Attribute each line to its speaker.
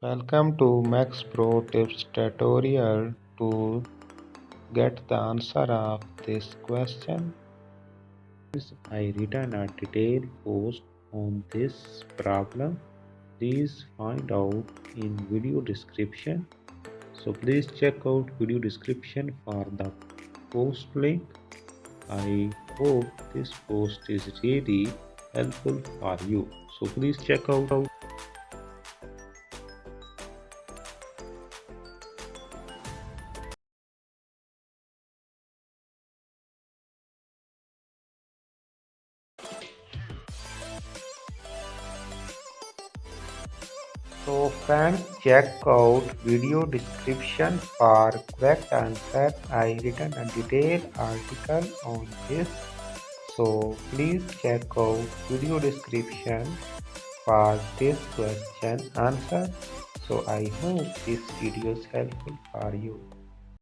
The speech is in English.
Speaker 1: Welcome to Max Pro Tips tutorial to get the answer of this question. I written a detailed post on this problem. Please find out in video description. So please check out video description for the post link. I hope this post is really helpful for you. So please check out. So friends, check out video description for correct answer. I written a detailed article on this. So please check out video description for this question answer. So I hope this video is helpful for you.